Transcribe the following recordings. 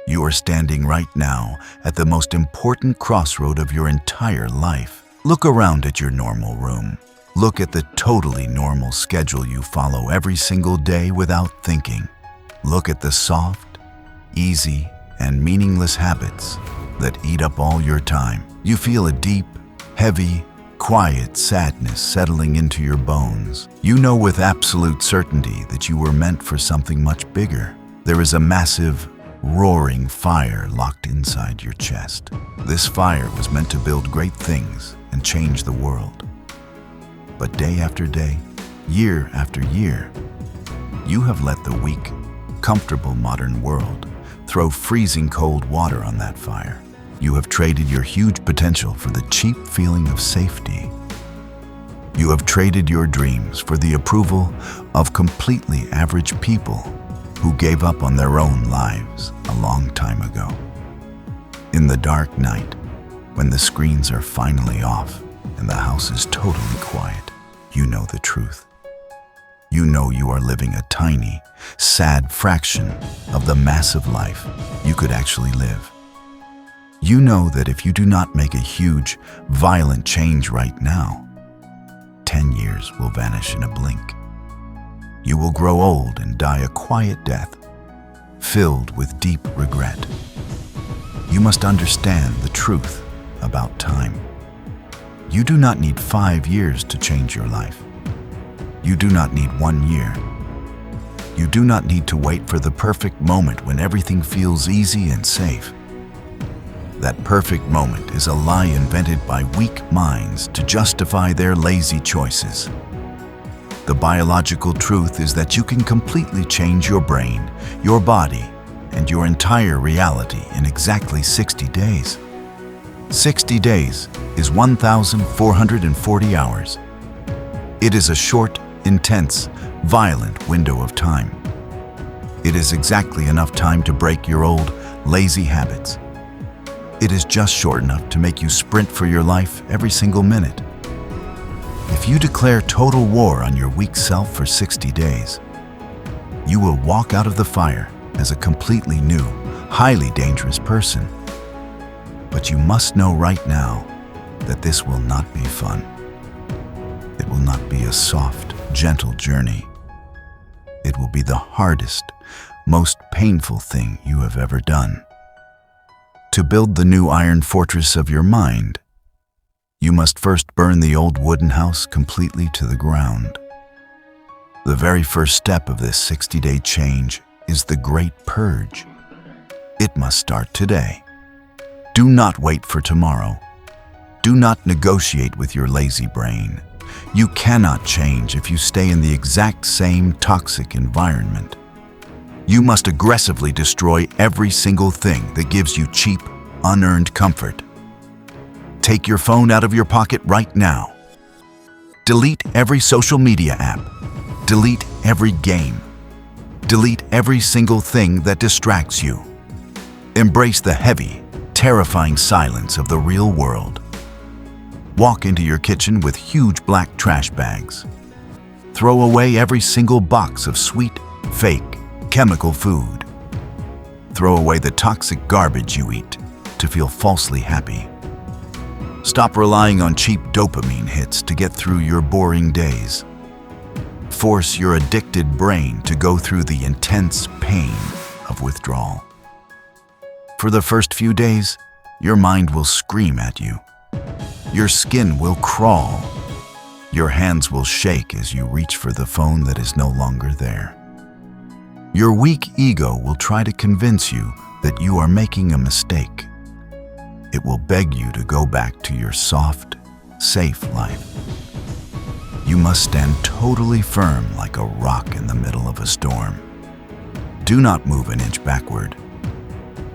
You are standing right now at the most important crossroad of your entire life. Look around at your normal room. Look at the totally normal schedule you follow every single day without thinking. Look at the soft, easy, and meaningless habits that eat up all your time. You feel a deep, heavy, quiet sadness settling into your bones. You know with absolute certainty that you were meant for something much bigger. There is a massive, roaring fire locked inside your chest. This fire was meant to build great things and change the world. But day after day, year after year, you have let the weak, comfortable modern world throw freezing cold water on that fire. You have traded your huge potential for the cheap feeling of safety. You have traded your dreams for the approval of completely average people who gave up on their own lives a long time ago. In the dark night, when the screens are finally off and the house is totally quiet, you know the truth. You know you are living a tiny, sad fraction of the massive life you could actually live. You know that if you do not make a huge, violent change right now, 10 years will vanish in a blink. You will grow old and die a quiet death, filled with deep regret. You must understand the truth about time. You do not need 5 years to change your life. You do not need 1 year. You do not need to wait for the perfect moment when everything feels easy and safe. That perfect moment is a lie invented by weak minds to justify their lazy choices. The biological truth is that you can completely change your brain, your body, and your entire reality in exactly 60 days. 60 days is 1,440 hours. It is a short, intense, violent window of time. It is exactly enough time to break your old, lazy habits. It is just short enough to make you sprint for your life every single minute. If you declare total war on your weak self for 60 days, you will walk out of the fire as a completely new, highly dangerous person. But you must know right now that this will not be fun. It will not be a soft, gentle journey. It will be the hardest, most painful thing you have ever done. To build the new iron fortress of your mind, you must first burn the old wooden house completely to the ground. The very first step of this 60-day change is the Great Purge. It must start today. Do not wait for tomorrow. Do not negotiate with your lazy brain. You cannot change if you stay in the exact same toxic environment. You must aggressively destroy every single thing that gives you cheap, unearned comfort. Take your phone out of your pocket right now. Delete every social media app. Delete every game. Delete every single thing that distracts you. Embrace the heavy, terrifying silence of the real world. Walk into your kitchen with huge black trash bags. Throw away every single box of sweet, fake, chemical food. Throw away the toxic garbage you eat to feel falsely happy. Stop relying on cheap dopamine hits to get through your boring days. Force your addicted brain to go through the intense pain of withdrawal. For the first few days, your mind will scream at you. Your skin will crawl. Your hands will shake as you reach for the phone that is no longer there. Your weak ego will try to convince you that you are making a mistake. It will beg you to go back to your soft, safe life. You must stand totally firm like a rock in the middle of a storm. Do not move an inch backward.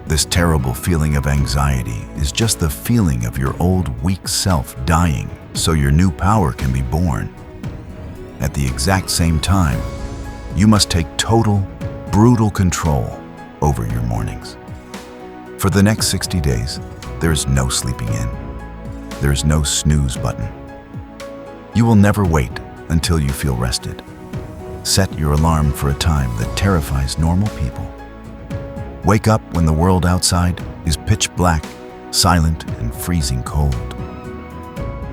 This terrible feeling of anxiety is just the feeling of your old weak self dying so your new power can be born. At the exact same time, you must take total, brutal control over your mornings. For the next 60 days, there is no sleeping in. There is no snooze button. You will never wait until you feel rested. Set your alarm for a time that terrifies normal people. Wake up when the world outside is pitch black, silent, and freezing cold.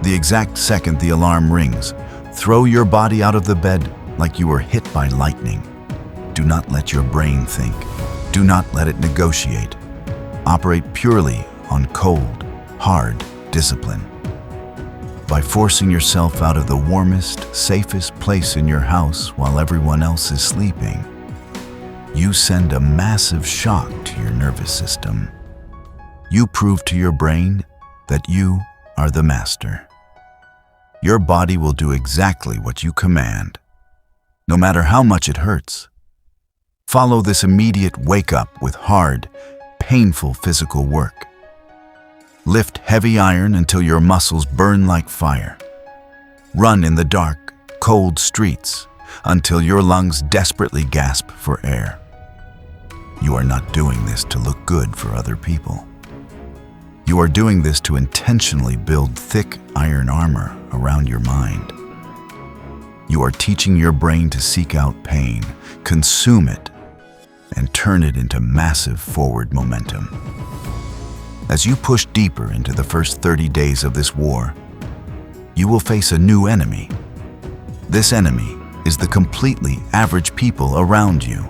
The exact second the alarm rings, throw your body out of the bed like you were hit by lightning. Do not let your brain think. Do not let it negotiate. Operate purely on cold, hard discipline. By forcing yourself out of the warmest, safest place in your house while everyone else is sleeping, you send a massive shock to your nervous system. You prove to your brain that you are the master. Your body will do exactly what you command, no matter how much it hurts. Follow this immediate wake-up with hard, painful physical work. Lift heavy iron until your muscles burn like fire. Run in the dark, cold streets until your lungs desperately gasp for air. You are not doing this to look good for other people. You are doing this to intentionally build thick iron armor around your mind. You are teaching your brain to seek out pain, consume it, and turn it into massive forward momentum. As you push deeper into the first 30 days of this war, you will face a new enemy. This enemy is the completely average people around you.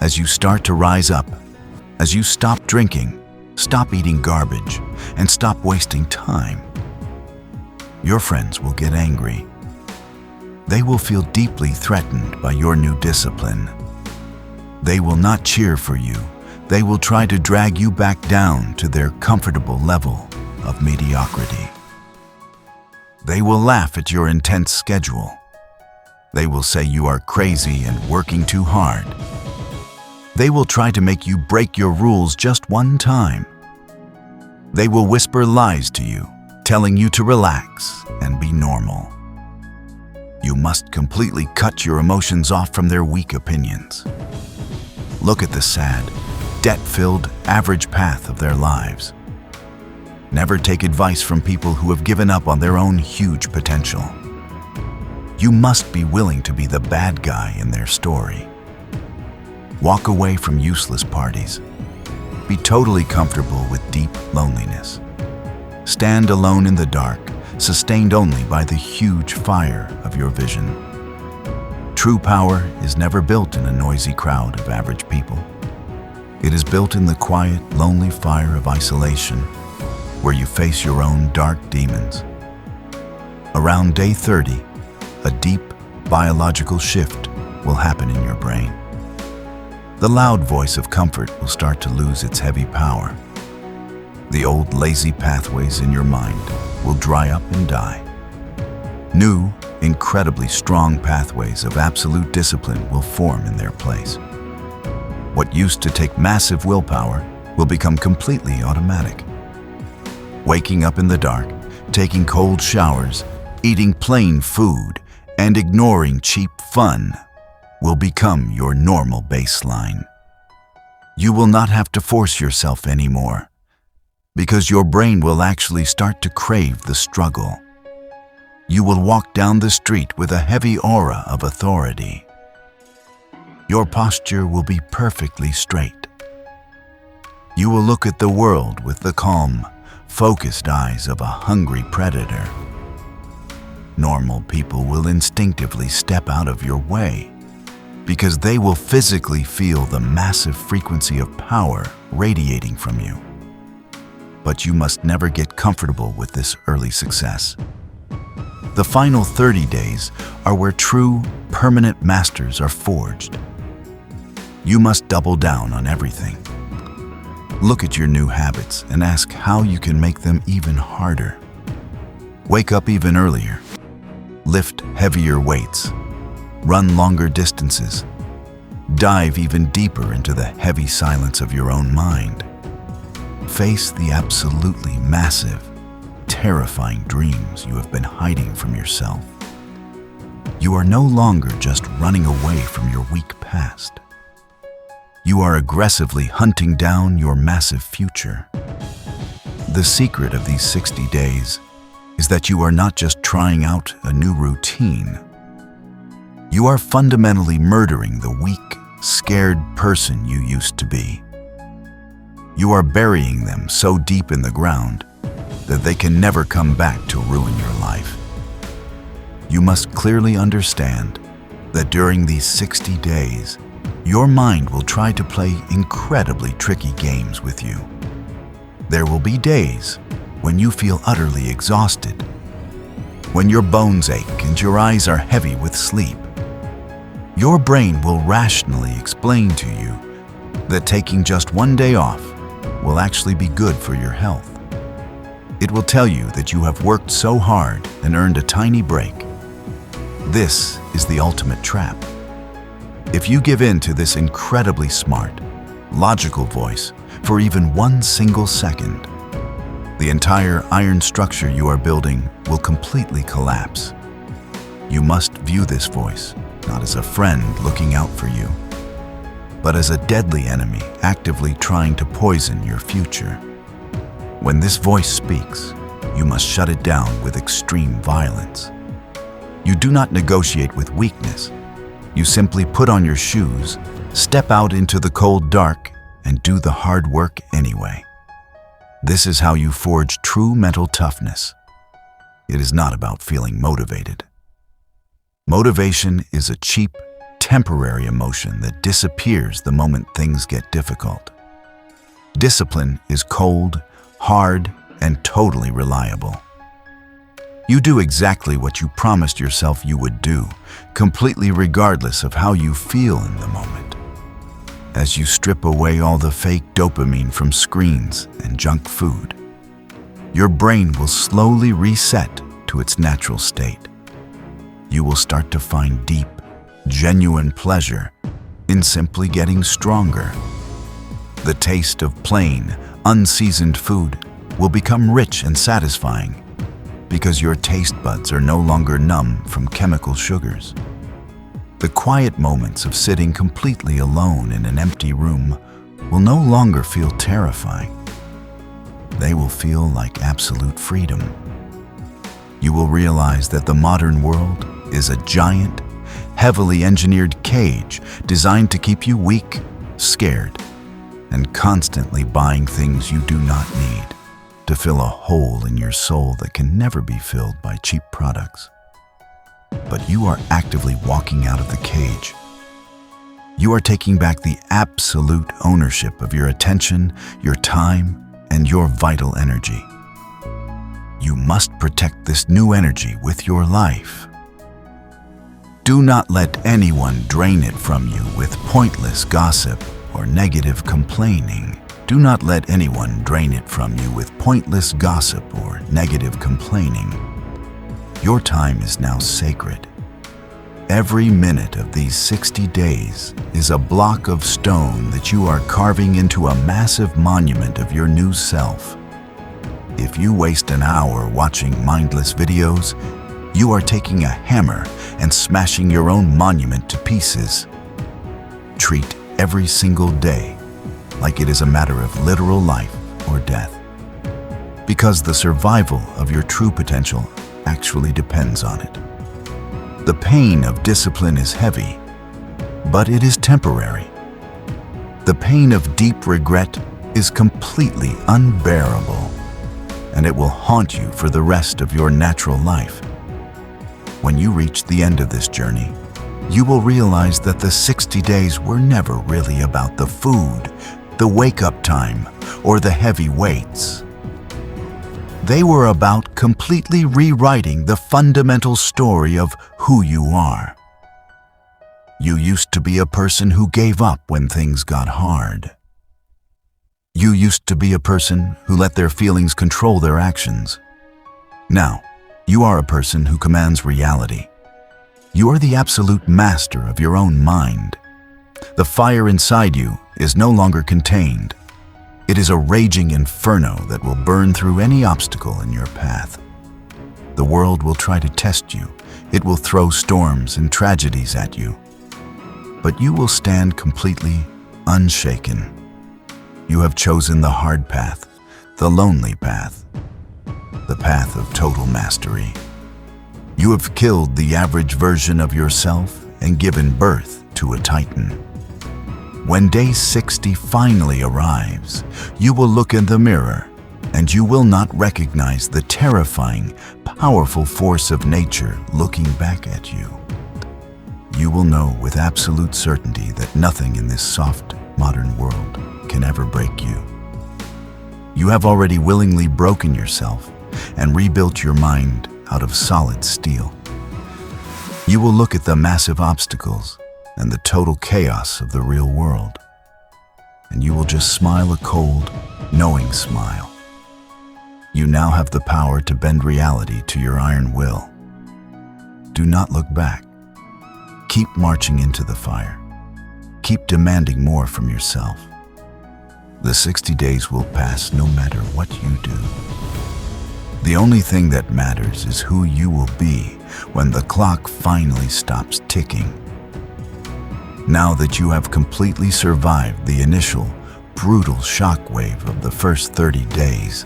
As you start to rise up, as you stop drinking, stop eating garbage, and stop wasting time, your friends will get angry. They will feel deeply threatened by your new discipline. They will not cheer for you. They will try to drag you back down to their comfortable level of mediocrity. They will laugh at your intense schedule. They will say you are crazy and working too hard. They will try to make you break your rules just one time. They will whisper lies to you, telling you to relax and be normal. You must completely cut your emotions off from their weak opinions. Look at the sad, debt-filled, average path of their lives. Never take advice from people who have given up on their own huge potential. You must be willing to be the bad guy in their story. Walk away from useless parties. Be totally comfortable with deep loneliness. Stand alone in the dark, sustained only by the huge fire of your vision. True power is never built in a noisy crowd of average people. It is built in the quiet, lonely fire of isolation, where you face your own dark demons. Around day 30, a deep biological shift will happen in your brain. The loud voice of comfort will start to lose its heavy power. The old lazy pathways in your mind will dry up and die. New, incredibly strong pathways of absolute discipline will form in their place. What used to take massive willpower will become completely automatic. Waking up in the dark, taking cold showers, eating plain food, and ignoring cheap fun will become your normal baseline. You will not have to force yourself anymore, because your brain will actually start to crave the struggle. You will walk down the street with a heavy aura of authority. Your posture will be perfectly straight. You will look at the world with the calm, focused eyes of a hungry predator. Normal people will instinctively step out of your way because they will physically feel the massive frequency of power radiating from you. But you must never get comfortable with this early success. The final 30 days are where true, permanent masters are forged. You must double down on everything. Look at your new habits and ask how you can make them even harder. Wake up even earlier. Lift heavier weights. Run longer distances. Dive even deeper into the heavy silence of your own mind. Face the absolutely massive, terrifying dreams you have been hiding from yourself. You are no longer just running away from your weak past. You are aggressively hunting down your massive future. The secret of these 60 days is that you are not just trying out a new routine. You are fundamentally murdering the weak, scared person you used to be. You are burying them so deep in the ground that they can never come back to ruin your life. You must clearly understand that during these 60 days, your mind will try to play incredibly tricky games with you. There will be days when you feel utterly exhausted, when your bones ache and your eyes are heavy with sleep. Your brain will rationally explain to you that taking just one day off will actually be good for your health. It will tell you that you have worked so hard and earned a tiny break. This is the ultimate trap. If you give in to this incredibly smart, logical voice for even one single second, the entire iron structure you are building will completely collapse. You must view this voice not as a friend looking out for you, but as a deadly enemy actively trying to poison your future. When this voice speaks, you must shut it down with extreme violence. You do not negotiate with weakness. You simply put on your shoes, step out into the cold dark, and do the hard work anyway. This is how you forge true mental toughness. It is not about feeling motivated. Motivation is a cheap, temporary emotion that disappears the moment things get difficult. Discipline is cold, hard, and totally reliable. You do exactly what you promised yourself you would do, completely regardless of how you feel in the moment. As you strip away all the fake dopamine from screens and junk food, your brain will slowly reset to its natural state. You will start to find deep, genuine pleasure in simply getting stronger. The taste of plain, unseasoned food will become rich and satisfying because your taste buds are no longer numb from chemical sugars. The quiet moments of sitting completely alone in an empty room will no longer feel terrifying. They will feel like absolute freedom. You will realize that the modern world is a giant, heavily engineered cage designed to keep you weak, scared, and constantly buying things you do not need to fill a hole in your soul that can never be filled by cheap products. But you are actively walking out of the cage. You are taking back the absolute ownership of your attention, your time, and your vital energy. You must protect this new energy with your life. Do not let anyone drain it from you with pointless gossip or negative complaining. Do not let anyone drain it from you with pointless gossip or negative complaining. Your time is now sacred. Every minute of these 60 days is a block of stone that you are carving into a massive monument of your new self. If you waste an hour watching mindless videos, you are taking a hammer and smashing your own monument to pieces. Treat every single day like it is a matter of literal life or death, because the survival of your true potential actually depends on it. The pain of discipline is heavy, but it is temporary. The pain of deep regret is completely unbearable, and it will haunt you for the rest of your natural life. When you reach the end of this journey, you will realize that the 60 days were never really about the food, the wake-up time, or the heavy weights. They were about completely rewriting the fundamental story of who you are. You used to be a person who gave up when things got hard. You used to be a person who let their feelings control their actions. Now, you are a person who commands reality. You are the absolute master of your own mind. The fire inside you is no longer contained. It is a raging inferno that will burn through any obstacle in your path. The world will try to test you. It will throw storms and tragedies at you. But you will stand completely unshaken. You have chosen the hard path, the lonely path, the path of total mastery. You have killed the average version of yourself and given birth to a titan. When day 60 finally arrives, you will look in the mirror and you will not recognize the terrifying, powerful force of nature looking back at you. You will know with absolute certainty that nothing in this soft, modern world can ever break you. You have already willingly broken yourself and rebuilt your mind out of solid steel. You will look at the massive obstacles and the total chaos of the real world, and you will just smile a cold, knowing smile. You now have the power to bend reality to your iron will. Do not look back. Keep marching into the fire. Keep demanding more from yourself. The 60 days will pass no matter what you do. The only thing that matters is who you will be when the clock finally stops ticking. Now that you have completely survived the initial, brutal shockwave of the first 30 days,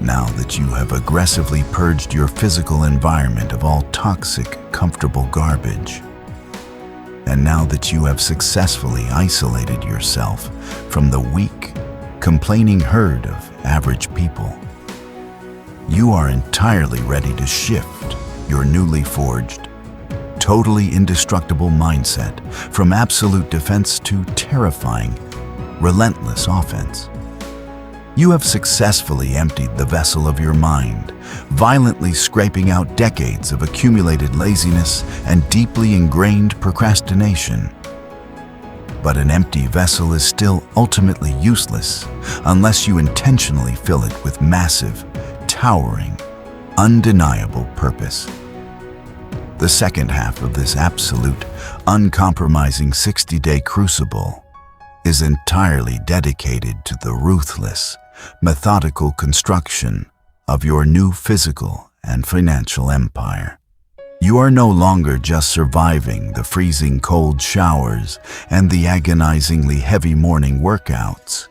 now that you have aggressively purged your physical environment of all toxic, comfortable garbage, and now that you have successfully isolated yourself from the weak, complaining herd of average people, you are entirely ready to shift your newly forged, totally indestructible mindset from absolute defense to terrifying, relentless offense. You have successfully emptied the vessel of your mind, violently scraping out decades of accumulated laziness and deeply ingrained procrastination. But an empty vessel is still ultimately useless unless you intentionally fill it with massive, towering, undeniable purpose. The second half of this absolute, uncompromising 60-day crucible is entirely dedicated to the ruthless, methodical construction of your new physical and financial empire. You are no longer just surviving the freezing cold showers and the agonizingly heavy morning workouts.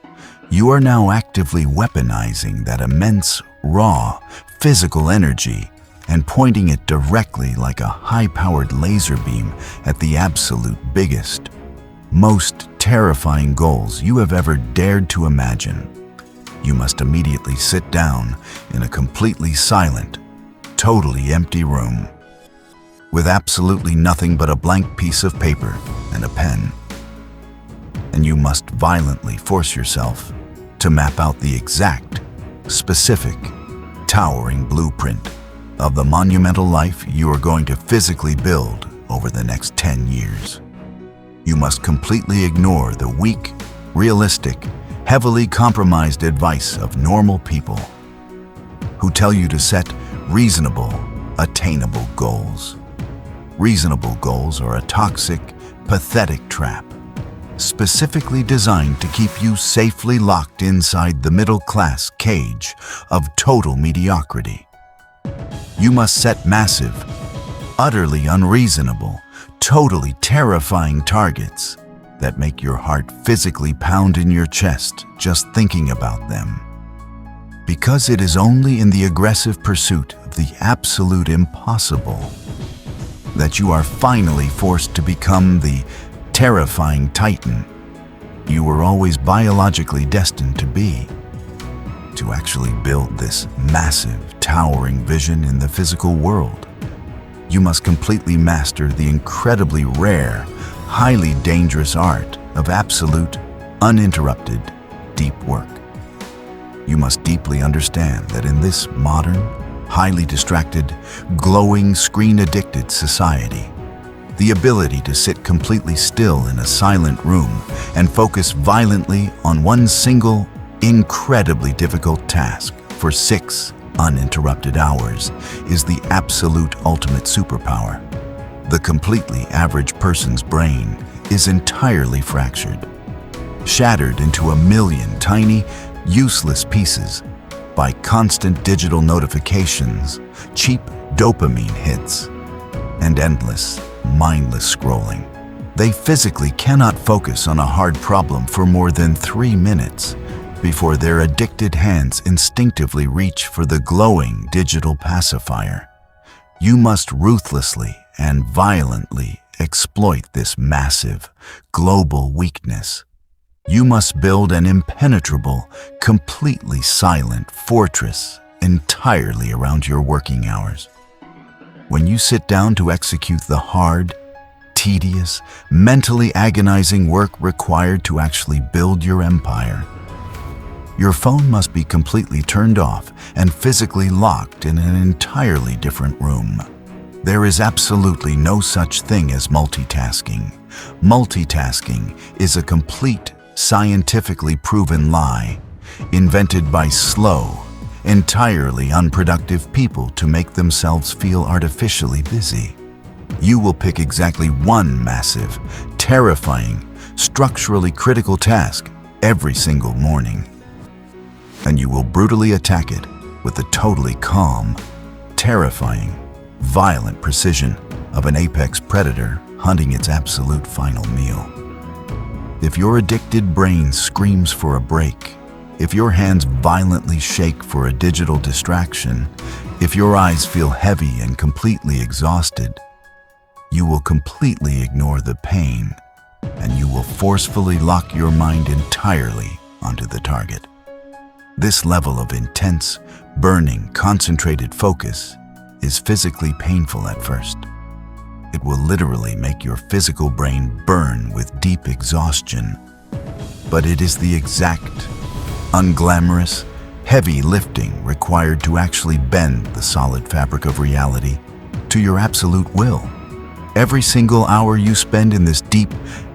You are now actively weaponizing that immense, raw, physical energy and pointing it directly like a high-powered laser beam at the absolute biggest, most terrifying goals you have ever dared to imagine. You must immediately sit down in a completely silent, totally empty room, with absolutely nothing but a blank piece of paper and a pen. And you must violently force yourself to map out the exact, specific, towering blueprint of the monumental life you are going to physically build over the next 10 years. You must completely ignore the weak, realistic, heavily compromised advice of normal people who tell you to set reasonable, attainable goals. Reasonable goals are a toxic, pathetic trap, specifically designed to keep you safely locked inside the middle-class cage of total mediocrity. You must set massive, utterly unreasonable, totally terrifying targets that make your heart physically pound in your chest just thinking about them. Because it is only in the aggressive pursuit of the absolute impossible that you are finally forced to become the terrifying titan you were always biologically destined to be. To actually build this massive, towering vision in the physical world, you must completely master the incredibly rare, highly dangerous art of absolute, uninterrupted, deep work. You must deeply understand that in this modern, highly distracted, glowing, screen-addicted society, the ability to sit completely still in a silent room and focus violently on one single, incredibly difficult task for 6 uninterrupted hours is the absolute ultimate superpower. The completely average person's brain is entirely fractured, shattered into a million tiny, useless pieces by constant digital notifications, cheap dopamine hits, and endless, mindless scrolling. They physically cannot focus on a hard problem for more than 3 minutes before their addicted hands instinctively reach for the glowing digital pacifier. You must ruthlessly and violently exploit this massive, global weakness. You must build an impenetrable, completely silent fortress entirely around your working hours. When you sit down to execute the hard, tedious, mentally agonizing work required to actually build your empire, your phone must be completely turned off and physically locked in an entirely different room. There is absolutely no such thing as multitasking. Multitasking is a complete, scientifically proven lie, invented by slow, entirely unproductive people to make themselves feel artificially busy. You will pick exactly one massive, terrifying, structurally critical task every single morning, and you will brutally attack it with the totally calm, terrifying, violent precision of an apex predator hunting its absolute final meal. If your addicted brain screams for a break, if your hands violently shake for a digital distraction, if your eyes feel heavy and completely exhausted, you will completely ignore the pain, and you will forcefully lock your mind entirely onto the target. This level of intense, burning, concentrated focus is physically painful at first. It will literally make your physical brain burn with deep exhaustion, but it is the exact, unglamorous, heavy lifting required to actually bend the solid fabric of reality to your absolute will. Every single hour you spend in this deep,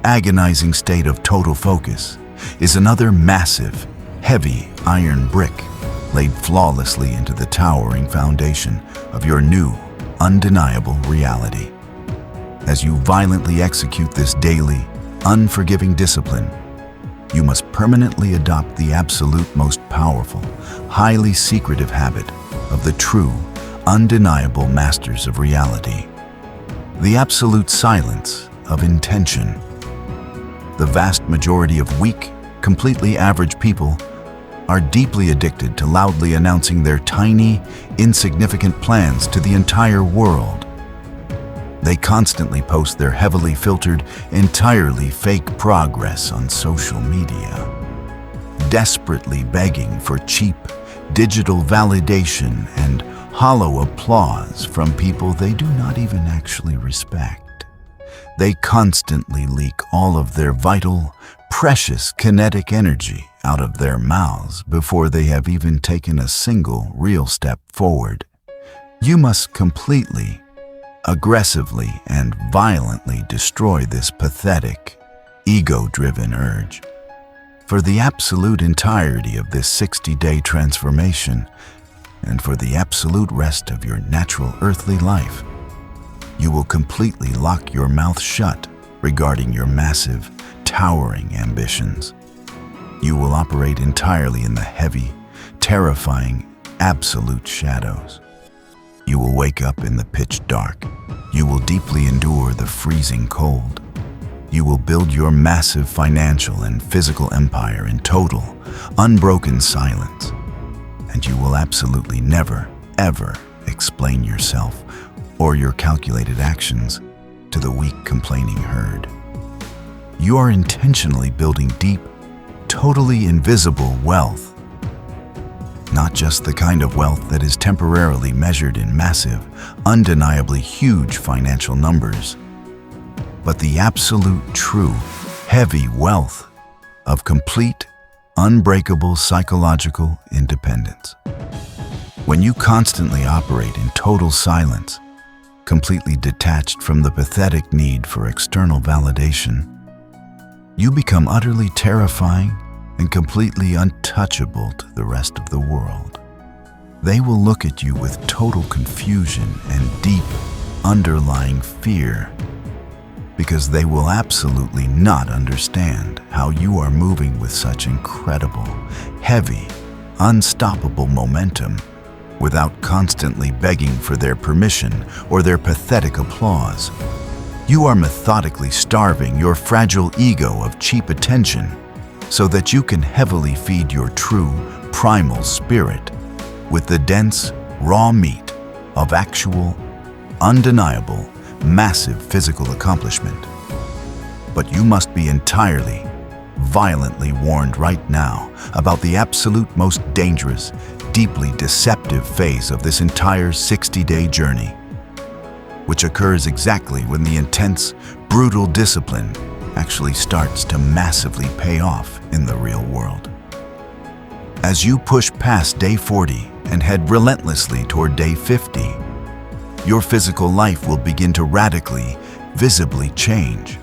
agonizing state of total focus is another massive, heavy iron brick laid flawlessly into the towering foundation of your new, undeniable reality. As you violently execute this daily, unforgiving discipline, you must permanently adopt the absolute most powerful, highly secretive habit of the true, undeniable masters of reality. The absolute silence of intention. The vast majority of weak, completely average people are deeply addicted to loudly announcing their tiny, insignificant plans to the entire world. They constantly post their heavily filtered, entirely fake progress on social media, desperately begging for cheap, digital validation and hollow applause from people they do not even actually respect. They constantly leak all of their vital, precious kinetic energy out of their mouths before they have even taken a single real step forward. You must completely, aggressively, and violently destroy this pathetic, ego-driven urge. For the absolute entirety of this 60-day transformation, and for the absolute rest of your natural earthly life, you will completely lock your mouth shut regarding your massive, towering ambitions. You will operate entirely in the heavy, terrifying, absolute shadows. You will wake up in the pitch dark. You will deeply endure the freezing cold. You will build your massive financial and physical empire in total, unbroken silence. And you will absolutely never, ever explain yourself or your calculated actions to the weak, complaining herd. You are intentionally building deep, totally invisible wealth. Not just the kind of wealth that is temporarily measured in massive, undeniably huge financial numbers, but the absolute, true, heavy wealth of complete, unbreakable psychological independence. When you constantly operate in total silence, completely detached from the pathetic need for external validation, you become utterly terrifying and completely untouchable to the rest of the world. They will look at you with total confusion and deep, underlying fear, because they will absolutely not understand how you are moving with such incredible, heavy, unstoppable momentum without constantly begging for their permission or their pathetic applause. You are methodically starving your fragile ego of cheap attention so that you can heavily feed your true, primal spirit with the dense, raw meat of actual, undeniable, massive physical accomplishment. But you must be entirely, violently warned right now about the absolute most dangerous, deeply deceptive phase of this entire 60-day journey, which occurs exactly when the intense, brutal discipline actually starts to massively pay off in the real world. As you push past day 40 and head relentlessly toward day 50, your physical life will begin to radically, visibly change.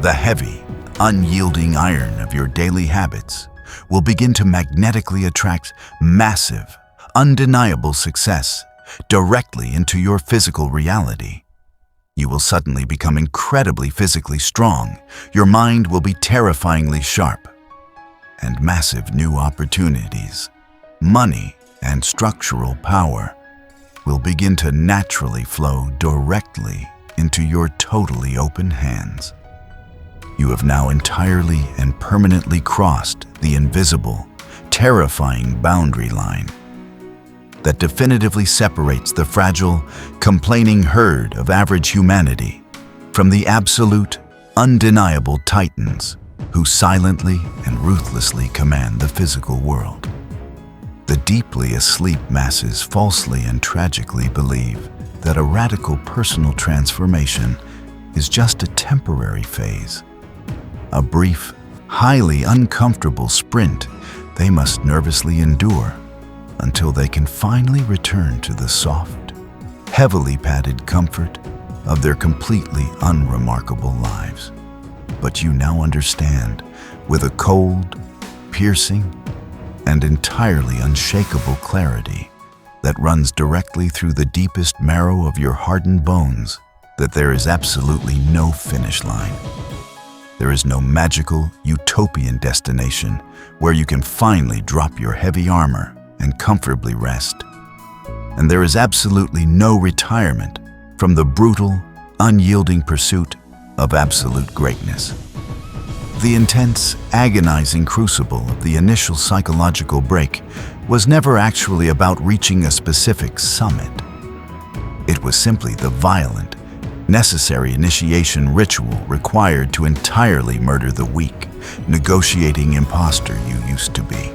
The heavy, unyielding iron of your daily habits will begin to magnetically attract massive, undeniable success directly into your physical reality. You will suddenly become incredibly physically strong, your mind will be terrifyingly sharp, and massive new opportunities, money, and structural power will begin to naturally flow directly into your totally open hands. You have now entirely and permanently crossed the invisible, terrifying boundary line that definitively separates the fragile, complaining herd of average humanity from the absolute, undeniable titans who silently and ruthlessly command the physical world. The deeply asleep masses falsely and tragically believe that a radical personal transformation is just a temporary phase, a brief, highly uncomfortable sprint they must nervously endure until they can finally return to the soft, heavily padded comfort of their completely unremarkable lives. But you now understand, with a cold, piercing, and entirely unshakable clarity that runs directly through the deepest marrow of your hardened bones, that there is absolutely no finish line. There is no magical, utopian destination where you can finally drop your heavy armor and comfortably rest. And there is absolutely no retirement from the brutal, unyielding pursuit of absolute greatness. The intense, agonizing crucible of the initial psychological break was never actually about reaching a specific summit. It was simply the violent, necessary initiation ritual required to entirely murder the weak, negotiating imposter you used to be.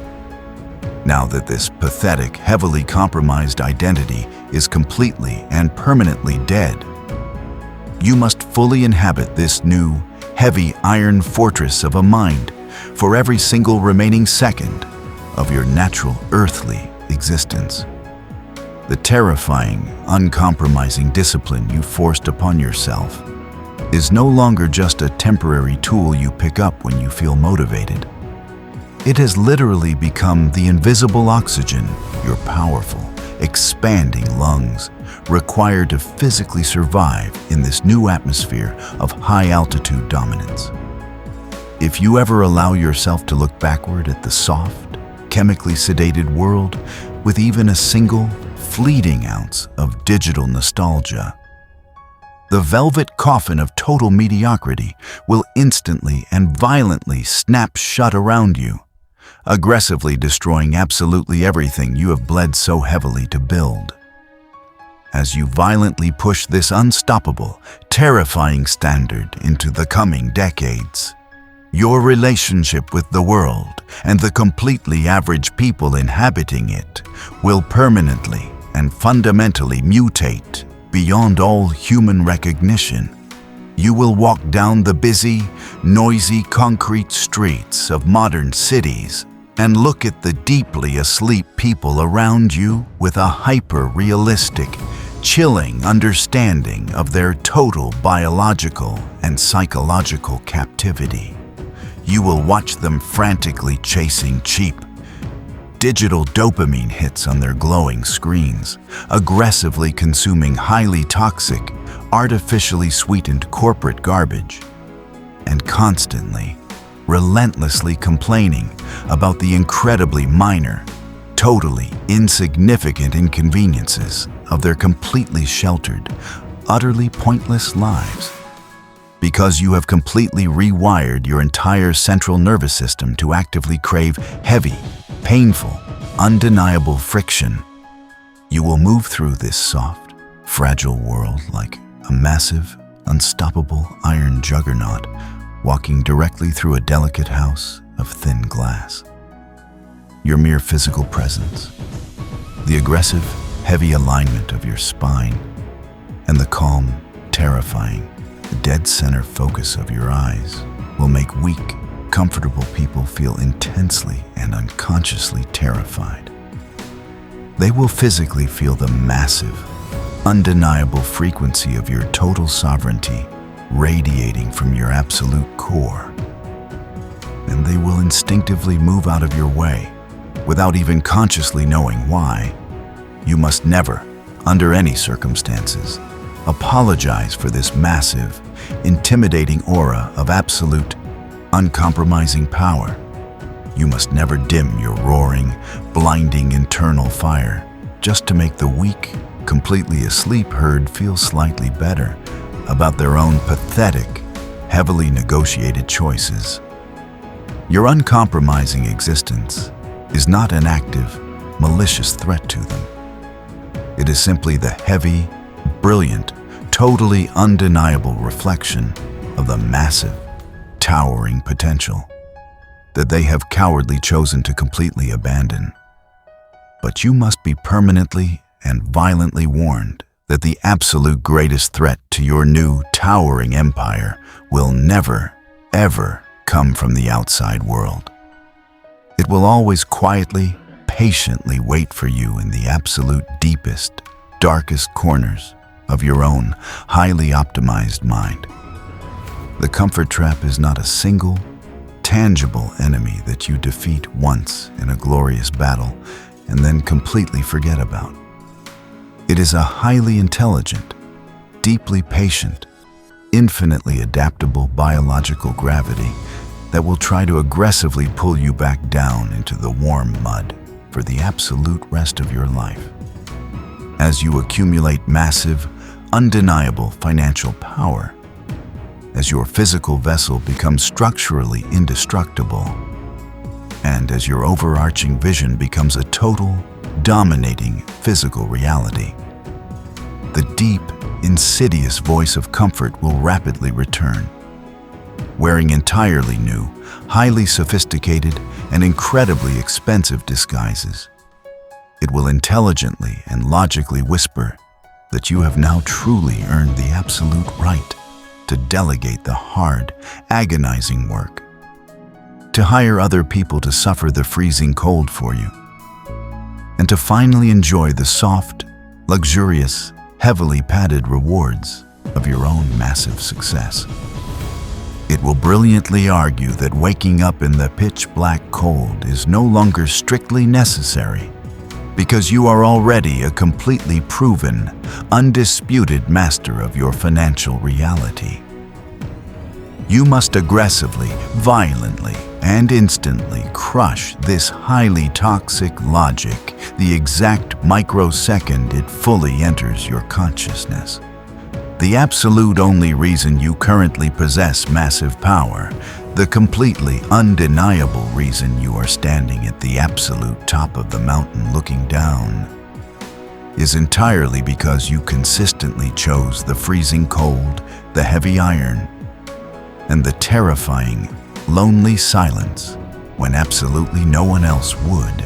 Now that this pathetic, heavily compromised identity is completely and permanently dead, you must fully inhabit this new, heavy iron fortress of a mind for every single remaining second of your natural earthly existence. The terrifying, uncompromising discipline you forced upon yourself is no longer just a temporary tool you pick up when you feel motivated. It has literally become the invisible oxygen your powerful, expanding lungs require to physically survive in this new atmosphere of high-altitude dominance. If you ever allow yourself to look backward at the soft, chemically sedated world with even a single, fleeting ounce of digital nostalgia, the velvet coffin of total mediocrity will instantly and violently snap shut around you, aggressively destroying absolutely everything you have bled so heavily to build. As you violently push this unstoppable, terrifying standard into the coming decades, your relationship with the world and the completely average people inhabiting it will permanently and fundamentally mutate beyond all human recognition. You will walk down the busy, noisy concrete streets of modern cities and look at the deeply asleep people around you with a hyper-realistic, chilling understanding of their total biological and psychological captivity. You will watch them frantically chasing cheap, digital dopamine hits on their glowing screens, aggressively consuming highly toxic, artificially sweetened corporate garbage, and constantly, relentlessly complaining about the incredibly minor, totally insignificant inconveniences of their completely sheltered, utterly pointless lives. Because you have completely rewired your entire central nervous system to actively crave heavy, painful, undeniable friction, you will move through this soft, fragile world like a massive, unstoppable iron juggernaut walking directly through a delicate house of thin glass. Your mere physical presence, the aggressive, heavy alignment of your spine, and the calm, terrifying, dead center focus of your eyes will make weak, comfortable people feel intensely and unconsciously terrified. They will physically feel the massive, undeniable frequency of your total sovereignty radiating from your absolute core. And they will instinctively move out of your way without even consciously knowing why. You must never, under any circumstances, apologize for this massive, intimidating aura of absolute, uncompromising power. You must never dim your roaring, blinding internal fire just to make the weak, completely asleep herd feel slightly better about their own pathetic, heavily negotiated choices. Your uncompromising existence is not an active, malicious threat to them. It is simply the heavy, brilliant, totally undeniable reflection of the massive, towering potential that they have cowardly chosen to completely abandon. But you must be permanently and violently warned that the absolute greatest threat to your new towering empire will never, ever come from the outside world. It will always quietly, patiently wait for you in the absolute deepest, darkest corners of your own highly optimized mind. The comfort trap is not a single, tangible enemy that you defeat once in a glorious battle and then completely forget about. It is a highly intelligent, deeply patient, infinitely adaptable biological gravity that will try to aggressively pull you back down into the warm mud for the absolute rest of your life. As you accumulate massive, undeniable financial power, as your physical vessel becomes structurally indestructible, and as your overarching vision becomes a total, dominating physical reality, the deep, insidious voice of comfort will rapidly return, wearing entirely new, highly sophisticated, and incredibly expensive disguises. It will intelligently and logically whisper that you have now truly earned the absolute right to delegate the hard, agonizing work, to hire other people to suffer the freezing cold for you, and to finally enjoy the soft, luxurious, heavily padded rewards of your own massive success. It will brilliantly argue that waking up in the pitch-black cold is no longer strictly necessary because you are already a completely proven, undisputed master of your financial reality. You must aggressively, violently, and instantly crush this highly toxic logic the exact microsecond it fully enters your consciousness. The absolute only reason you currently possess massive power, the completely undeniable reason you are standing at the absolute top of the mountain looking down, is entirely because you consistently chose the freezing cold, the heavy iron, and the terrifying, lonely silence when absolutely no one else would.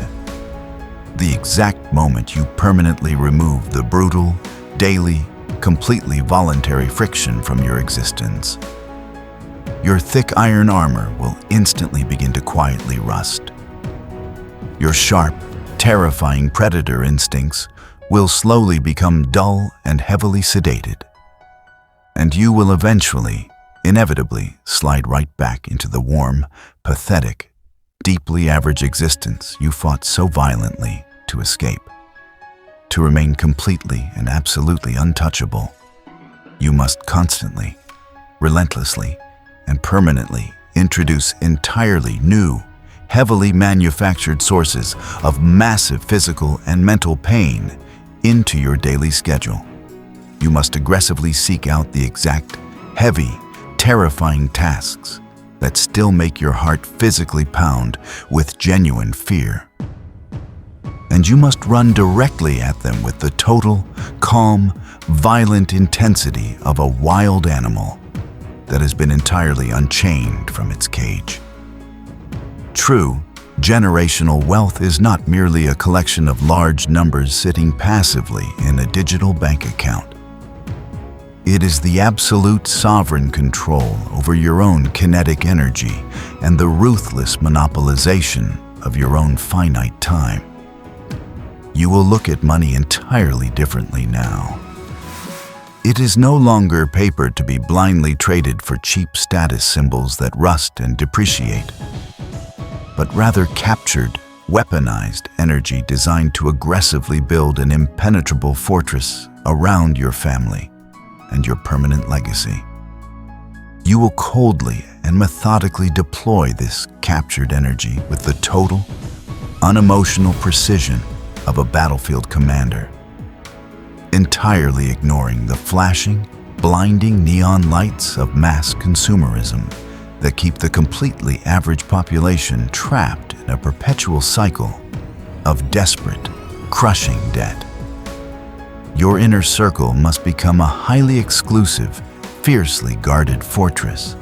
The exact moment you permanently remove the brutal, daily, completely voluntary friction from your existence, your thick iron armor will instantly begin to quietly rust. Your sharp, terrifying predator instincts will slowly become dull and heavily sedated, and you will eventually, inevitably, slide right back into the warm, pathetic, deeply average existence you fought so violently to escape. To remain completely and absolutely untouchable, you must constantly, relentlessly, and permanently introduce entirely new, heavily manufactured sources of massive physical and mental pain into your daily schedule. You must aggressively seek out the exact, heavy, terrifying tasks that still make your heart physically pound with genuine fear. And you must run directly at them with the total, calm, violent intensity of a wild animal that has been entirely unchained from its cage. True, generational wealth is not merely a collection of large numbers sitting passively in a digital bank account. It is the absolute sovereign control over your own kinetic energy and the ruthless monopolization of your own finite time. You will look at money entirely differently now. It is no longer paper to be blindly traded for cheap status symbols that rust and depreciate, but rather captured, weaponized energy designed to aggressively build an impenetrable fortress around your family and your permanent legacy. You will coldly and methodically deploy this captured energy with the total, unemotional precision of a battlefield commander, entirely ignoring the flashing, blinding neon lights of mass consumerism that keep the completely average population trapped in a perpetual cycle of desperate, crushing debt. Your inner circle must become a highly exclusive, fiercely guarded fortress,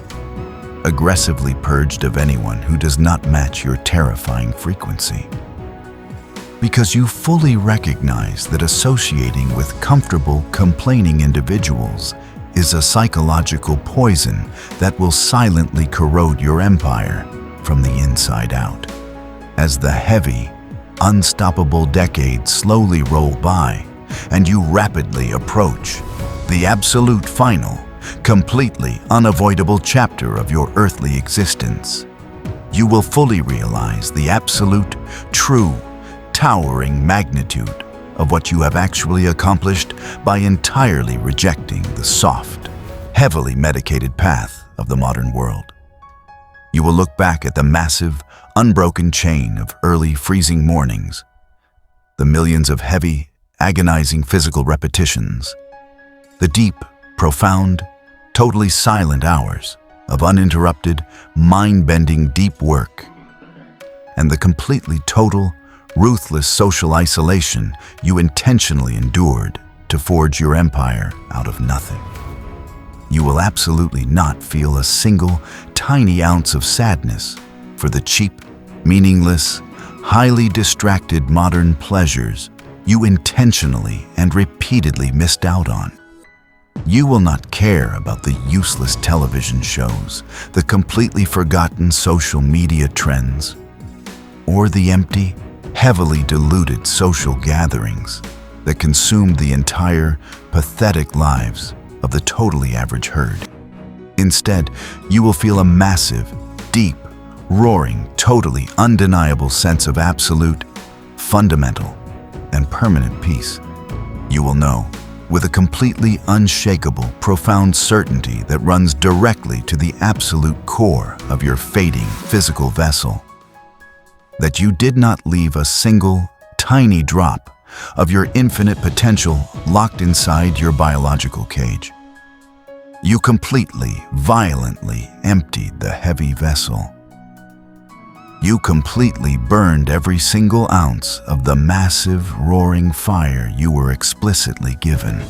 aggressively purged of anyone who does not match your terrifying frequency. Because you fully recognize that associating with comfortable, complaining individuals is a psychological poison that will silently corrode your empire from the inside out. As the heavy, unstoppable decades slowly roll by, and you rapidly approach the absolute final, completely unavoidable chapter of your earthly existence, you will fully realize the absolute, true, towering magnitude of what you have actually accomplished by entirely rejecting the soft, heavily medicated path of the modern world. You will look back at the massive, unbroken chain of early freezing mornings, the millions of heavy, agonizing physical repetitions, the deep, profound, totally silent hours of uninterrupted, mind-bending deep work, and the completely total, ruthless social isolation you intentionally endured to forge your empire out of nothing. You will absolutely not feel a single, tiny ounce of sadness for the cheap, meaningless, highly distracted modern pleasures you intentionally and repeatedly missed out on. You will not care about the useless television shows, the completely forgotten social media trends, or the empty, heavily diluted social gatherings that consumed the entire, pathetic lives of the totally average herd. Instead, you will feel a massive, deep, roaring, totally undeniable sense of absolute, fundamental, and permanent peace. You will know, with a completely unshakable, profound certainty that runs directly to the absolute core of your fading physical vessel, that you did not leave a single, tiny drop of your infinite potential locked inside your biological cage. You completely, violently emptied the heavy vessel. You completely burned every single ounce of the massive, roaring fire you were explicitly given.